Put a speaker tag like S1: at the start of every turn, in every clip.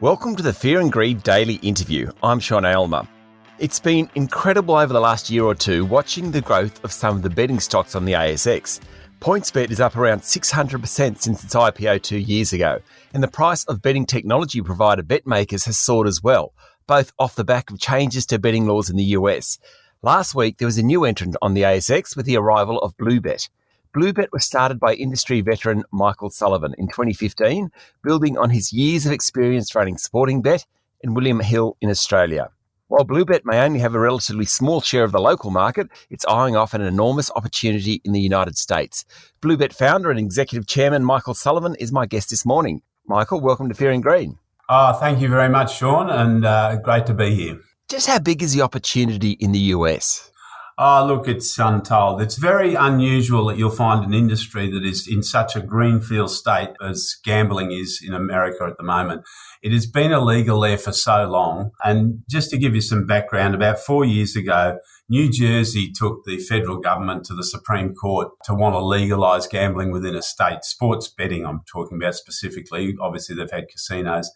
S1: Welcome to the Fear and Greed Daily Interview. I'm Sean Aylmer. It's been incredible over the last year or two watching the growth of some of the betting stocks on the ASX. PointsBet is up around 600% since its IPO 2 years ago, and the price of betting technology provider BetMakers has soared as well, both off the back of changes to betting laws in the US. Last week, there was a new entrant on the ASX with the arrival of BlueBet. BlueBet was started by industry veteran Michael Sullivan in 2015, building on his years of experience running Sporting Bet and William Hill in Australia. While BlueBet may only have a relatively small share of the local market, it's eyeing off an enormous opportunity in the United States. BlueBet founder and executive chairman Michael Sullivan is my guest this morning. Michael, welcome to Fear and Greed.
S2: Thank you very much, Sean, and great to be here.
S1: Just how big is the opportunity in the US?
S2: Look, it's untold. It's very unusual that you'll find an industry that is in such a greenfield state as gambling is in America at the moment. It has been illegal there for so long. And just to give you some background, about 4 years ago, New Jersey took the federal government to the Supreme Court to want to legalise gambling within a state. Sports betting, I'm talking about specifically. Obviously, they've had casinos.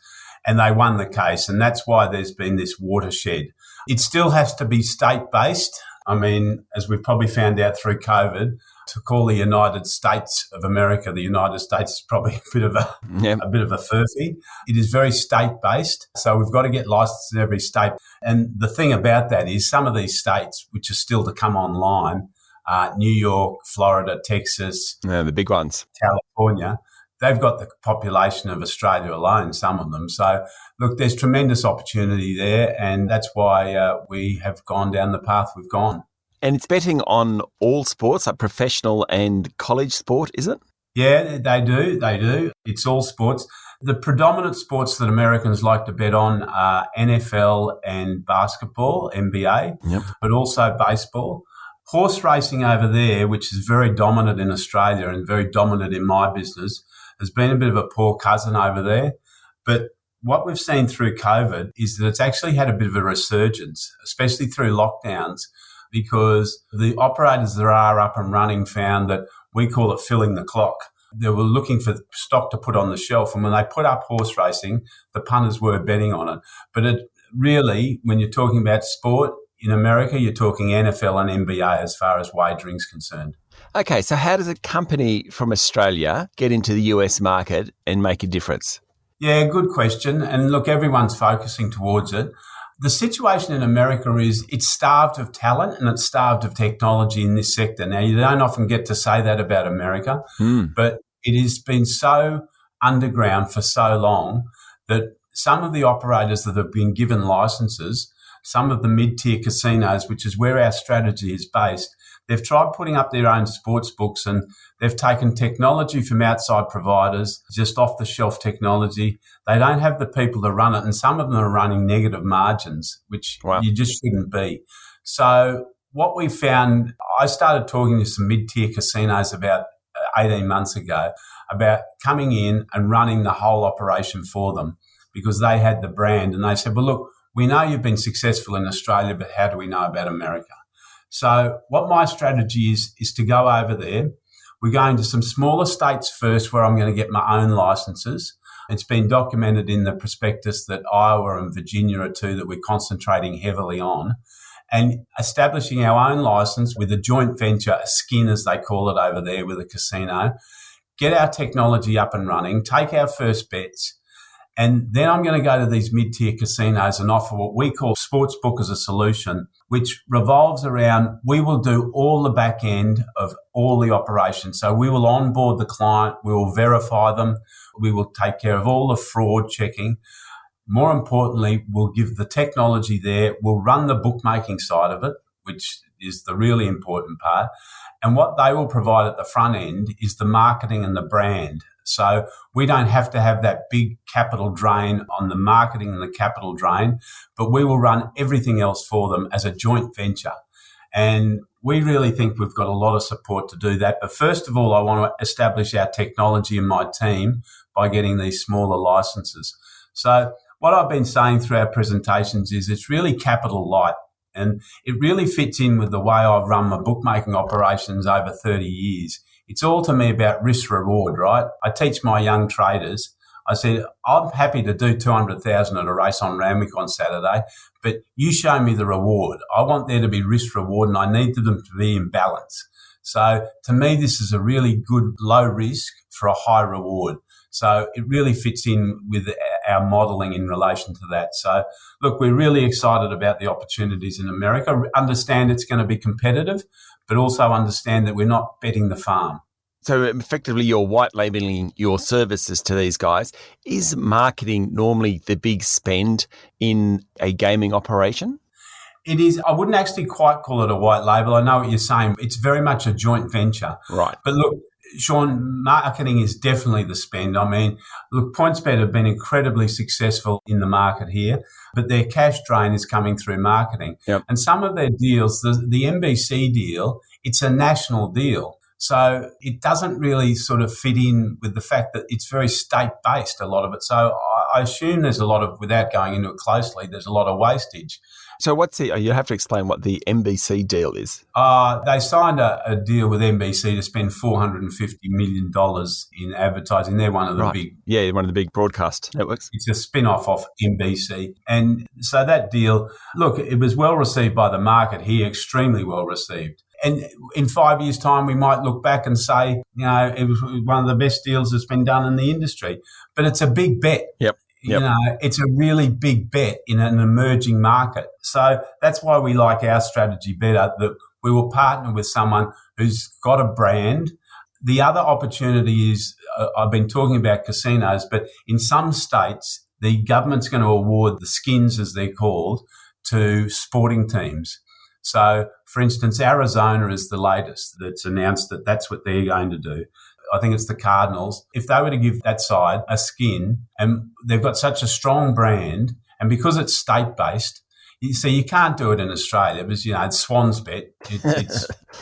S2: And they won the case. And that's why there's been this watershed. It still has to be state-based. I mean, as we've probably found out through COVID, to call the United States of America the United States is probably a bit of a furphy. It is very state-based, so we've got to get licensed in every state. And the thing about that is some of these states, which are still to come online, New York, Florida, Texas,
S1: the big ones,
S2: California, they've got the population of Australia alone, some of them. So, look, there's tremendous opportunity there, and that's why we have gone down the path we've gone.
S1: And it's betting on all sports, like professional and college sport, is it?
S2: Yeah, they do. It's all sports. The predominant sports that Americans like to bet on are NFL and basketball, NBA, but also baseball. Horse racing over there, which is very dominant in Australia and very dominant in my business, has been a bit of a poor cousin over there. But what we've seen through COVID is that it's actually had a bit of a resurgence, especially through lockdowns, because the operators that are up and running found that we call it filling the clock. They were looking for stock to put on the shelf. And when they put up horse racing, the punters were betting on it. But it really, when you're talking about sport in America, you're talking NFL and NBA as far as wagering is concerned.
S1: Okay, so how does a company from Australia get into the US market and make a difference?
S2: Yeah, good question. And look, everyone's focusing towards it. The situation in America is it's starved of talent and it's starved of technology in this sector. Now, you don't often get to say that about America, but it has been so underground for so long that some of the operators that have been given licenses, some of the mid-tier casinos, which is where our strategy is based, they've tried putting up their own sports books and they've taken technology from outside providers, just off-the-shelf technology. They don't have the people to run it, and some of them are running negative margins, which you just shouldn't be. So what we found, I started talking to some mid-tier casinos about 18 months ago about coming in and running the whole operation for them because they had the brand. And they said, well, look, we know you've been successful in Australia, but how do we know about America? So what my strategy is to go over there. We're going to some smaller states first where I'm going to get my own licenses. It's been documented in the prospectus that Iowa and Virginia are two that we're concentrating heavily on, and establishing our own license with a joint venture, a skin as they call it over there with a casino, get our technology up and running, take our first bets. And then I'm going to go to these mid-tier casinos and offer what we call sportsbook as a solution, which revolves around we will do all the back end of all the operations. So we will onboard the client, we will verify them, we will take care of all the fraud checking. More importantly, we'll give the technology there, we'll run the bookmaking side of it, which is the really important part. And what they will provide at the front end is the marketing and the brand. So we don't have to have that big capital drain on the marketing and the capital drain, but we will run everything else for them as a joint venture. And we really think we've got a lot of support to do that. But first of all, I want to establish our technology and my team by getting these smaller licenses. So what I've been saying through our presentations is it's really capital light. And it really fits in with the way I've run my bookmaking operations over 30 years. It's all to me about risk reward, right? I teach my young traders, I said, I'm happy to do 200,000 at a race on Randwick on Saturday, but you show me the reward. I want there to be risk reward and I need them to be in balance. So to me, this is a really good low risk for a high reward. So it really fits in with our modelling in relation to that. So look, we're really excited about the opportunities in America. Understand it's going to be competitive, but also understand that we're not betting the farm.
S1: So effectively, you're white labelling your services to these guys. Is marketing normally the big spend in a gaming operation?
S2: It is. I wouldn't actually quite call it a white label. I know what you're saying. It's very much a joint venture.
S1: Right.
S2: But look, Sean, marketing is definitely the spend. I mean, look, PointsBet have been incredibly successful in the market here, but their cash drain is coming through marketing.
S1: Yep.
S2: And some of their deals, the NBC deal, it's a national deal. So it doesn't really sort of fit in with the fact that it's very state-based, a lot of it. So I assume there's a lot of, without going into it closely, there's a lot of wastage.
S1: So you have to explain what the NBC deal is.
S2: They signed a deal with NBC to spend $450 million in advertising. They're one of the big...
S1: Yeah, one of the big broadcast networks.
S2: It's a spin-off of NBC. And so that deal, look, it was well received by the market here, extremely well received. And in 5 years' time, we might look back and say, it was one of the best deals that's been done in the industry. But it's a big bet.
S1: Yep.
S2: It's a really big bet in an emerging market. So that's why we like our strategy better, that we will partner with someone who's got a brand. The other opportunity is, I've been talking about casinos, but in some states, the government's going to award the skins, as they're called, to sporting teams. So, for instance, Arizona is the latest that's announced that that's what they're going to do. I think it's the Cardinals. If they were to give that side a skin, and they've got such a strong brand, and because it's state-based, you see, you can't do it in Australia because, it's Swans Bet. It's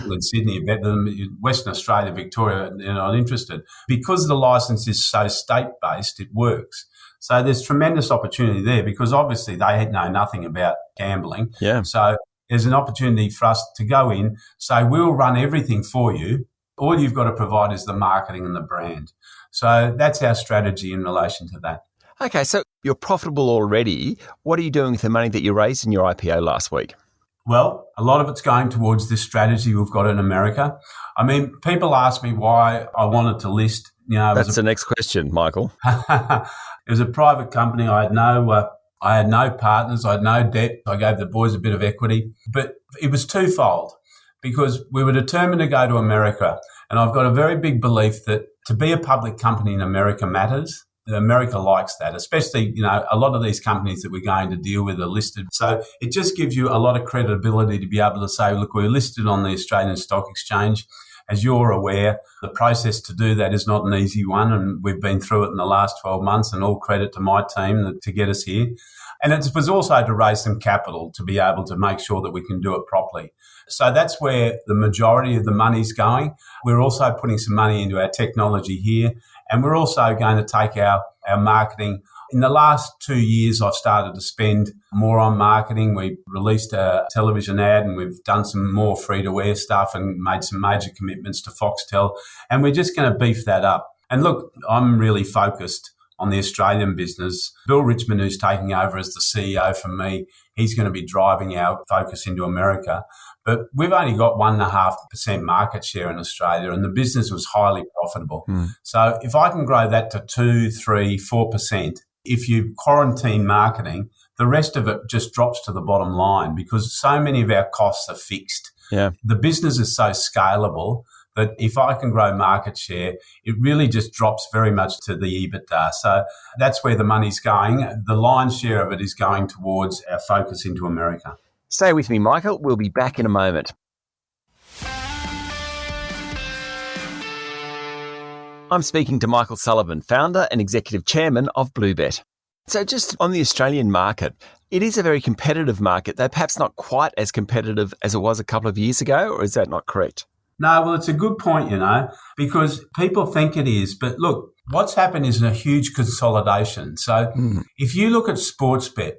S2: in Sydney, Western Australia, Victoria, they're not interested. Because the licence is so state-based, it works. So there's tremendous opportunity there because obviously they know nothing about gambling.
S1: Yeah.
S2: So there's an opportunity for us to go in, say, we'll run everything for you. All you've got to provide is the marketing and the brand. So that's our strategy in relation to that.
S1: Okay, so you're profitable already. What are you doing with the money that you raised in your IPO last week?
S2: Well, a lot of it's going towards this strategy we've got in America. I mean, people ask me why I wanted to list.
S1: That's the next question, Michael.
S2: It was a private company. I had no partners. I had no debt. I gave the boys a bit of equity. But it was twofold because we were determined to go to America. And I've got a very big belief that to be a public company in America matters. America likes that, especially, a lot of these companies that we're going to deal with are listed. So it just gives you a lot of credibility to be able to say, look, we're listed on the Australian Stock Exchange. As you're aware, the process to do that is not an easy one, and we've been through it in the last 12 months, and all credit to my team to get us here. And it was also to raise some capital to be able to make sure that we can do it properly. So that's where the majority of the money's going. We're also putting some money into our technology here, and we're also going to take our marketing. In the last 2 years, I've started to spend more on marketing. We released a television ad and we've done some more free-to-air stuff and made some major commitments to Foxtel. And we're just going to beef that up. And look, I'm really focused on the Australian business. Bill Richmond, who's taking over as the CEO from me, he's going to be driving our focus into America. But we've only got 1.5% market share in Australia, and the business was highly profitable. So if I can grow that to 2, 3, 4%, if you quarantine marketing, the rest of it just drops to the bottom line because so many of our costs are fixed.
S1: Yeah.
S2: The business is so scalable that if I can grow market share, it really just drops very much to the EBITDA. So that's where the money's going. The lion's share of it is going towards our focus into America.
S1: Stay with me, Michael. We'll be back in a moment. I'm speaking to Michael Sullivan, founder and executive chairman of BlueBet. So just on the Australian market, it is a very competitive market, though perhaps not quite as competitive as it was a couple of years ago, or is that not correct?
S2: No, well, it's a good point, because people think it is. But look, what's happened is a huge consolidation. So if you look at Sportsbet,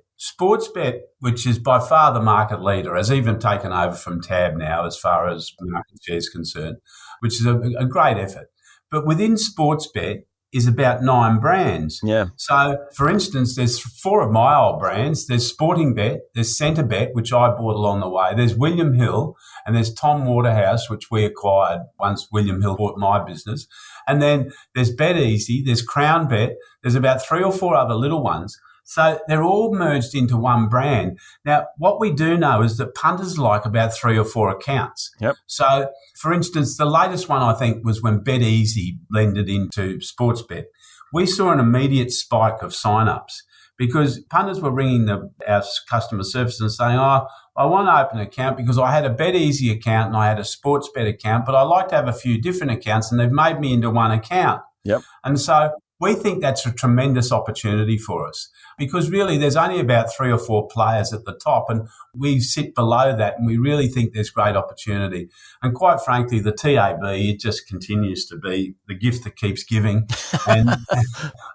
S2: which is by far the market leader, has even taken over from Tab now as far as market share is concerned, which is a great effort. But within Sportsbet, is about 9 brands.
S1: Yeah.
S2: So, for instance, there's 4 of my old brands. There's Sporting Bet, there's Centre Bet, which I bought along the way. There's William Hill, and there's Tom Waterhouse, which we acquired once William Hill bought my business. And then there's Bet Easy, there's Crown Bet. There's about 3 or 4 other little ones. So they're all merged into one brand. Now, what we do know is that punters like about 3 or 4 accounts.
S1: Yep.
S2: So, for instance, the latest one I think was when Bet Easy blended into Sportsbet. We saw an immediate spike of sign-ups because punters were ringing our customer service and saying, I want to open an account because I had a Bet Easy account and I had a Sportsbet account, but I like to have a few different accounts and they've made me into one account.
S1: Yep.
S2: And so we think that's a tremendous opportunity for us because really there's only about 3 or 4 players at the top and we sit below that and we really think there's great opportunity. And quite frankly, the TAB, it just continues to be the gift that keeps giving. And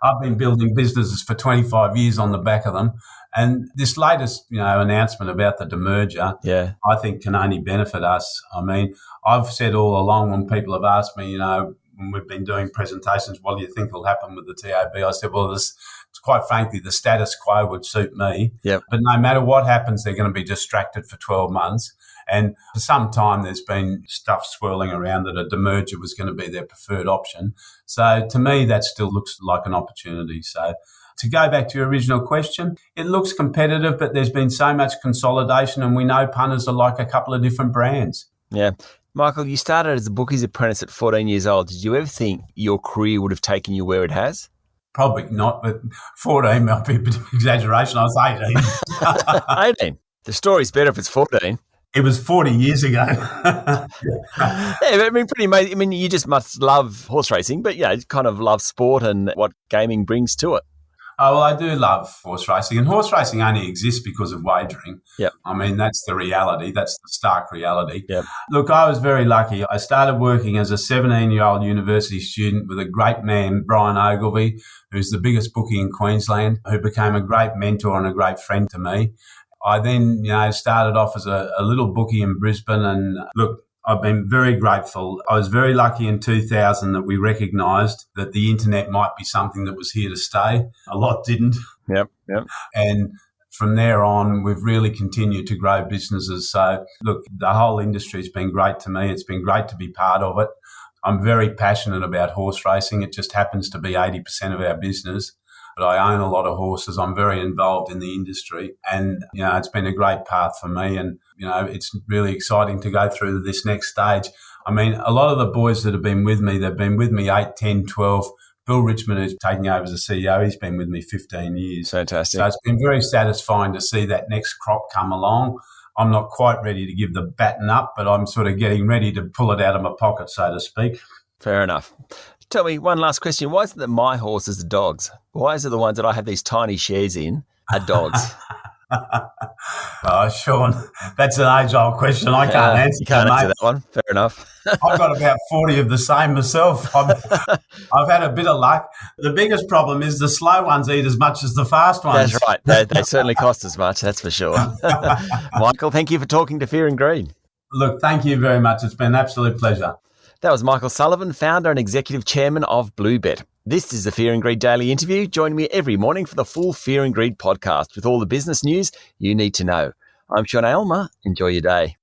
S2: I've been building businesses for 25 years on the back of them. And this latest, announcement about the demerger, I think can only benefit us. I mean, I've said all along when people have asked me, when we've been doing presentations, what do you think will happen with the TAB? I said, well, quite frankly, the status quo would suit me.
S1: Yep.
S2: But no matter what happens, they're going to be distracted for 12 months. And for some time, there's been stuff swirling around that a demerger was going to be their preferred option. So to me, that still looks like an opportunity. So to go back to your original question, it looks competitive, but there's been so much consolidation and we know punters are like a couple of different brands.
S1: Yeah. Michael, you started as a bookie's apprentice at 14 years old. Did you ever think your career would have taken you where it has?
S2: Probably not, but 14 might be a bit of exaggeration. I was
S1: 18. 18. The story's better if it's 14.
S2: It was 40 years ago.
S1: Yeah, I mean, pretty amazing. I mean, you just must love horse racing, but you kind of love sport and what gaming brings to it.
S2: Oh, well, I do love horse racing, and horse racing only exists because of wagering.
S1: Yep.
S2: I mean, that's the reality. That's the stark reality.
S1: Yep.
S2: Look, I was very lucky. I started working as a 17-year-old university student with a great man, Brian Ogilvie, who's the biggest bookie in Queensland, who became a great mentor and a great friend to me. I then, started off as a little bookie in Brisbane, and look, I've been very grateful. I was very lucky in 2000 that we recognised that the internet might be something that was here to stay. A lot didn't.
S1: Yep.
S2: And from there on, we've really continued to grow businesses. So, look, the whole industry's been great to me. It's been great to be part of it. I'm very passionate about horse racing. It just happens to be 80% of our business. But I own a lot of horses. I'm very involved in the industry and, it's been a great path for me and, it's really exciting to go through this next stage. I mean, a lot of the boys that have been with me, they've been with me 8, 10, 12. Bill Richmond, who's taking over as a CEO, he's been with me 15 years.
S1: Fantastic.
S2: So it's been very satisfying to see that next crop come along. I'm not quite ready to give the baton up, but I'm sort of getting ready to pull it out of my pocket, so to speak.
S1: Fair enough. Tell me one last question. Why is it that my horses are dogs? Why is it the ones that I have these tiny shares in are dogs?
S2: Oh, Sean, that's an age-old question. I can't answer.
S1: You can't answer that one. Fair enough.
S2: I've got about 40 of the same myself. I've had a bit of luck. The biggest problem is the slow ones eat as much as the fast ones.
S1: That's right. They certainly cost as much, that's for sure. Michael, thank you for talking to Fear and Greed.
S2: Look, thank you very much. It's been an absolute pleasure.
S1: That was Michael Sullivan, founder and executive chairman of BlueBet. This is the Fear and Greed Daily Interview. Join me every morning for the full Fear and Greed podcast with all the business news you need to know. I'm Sean Aylmer. Enjoy your day.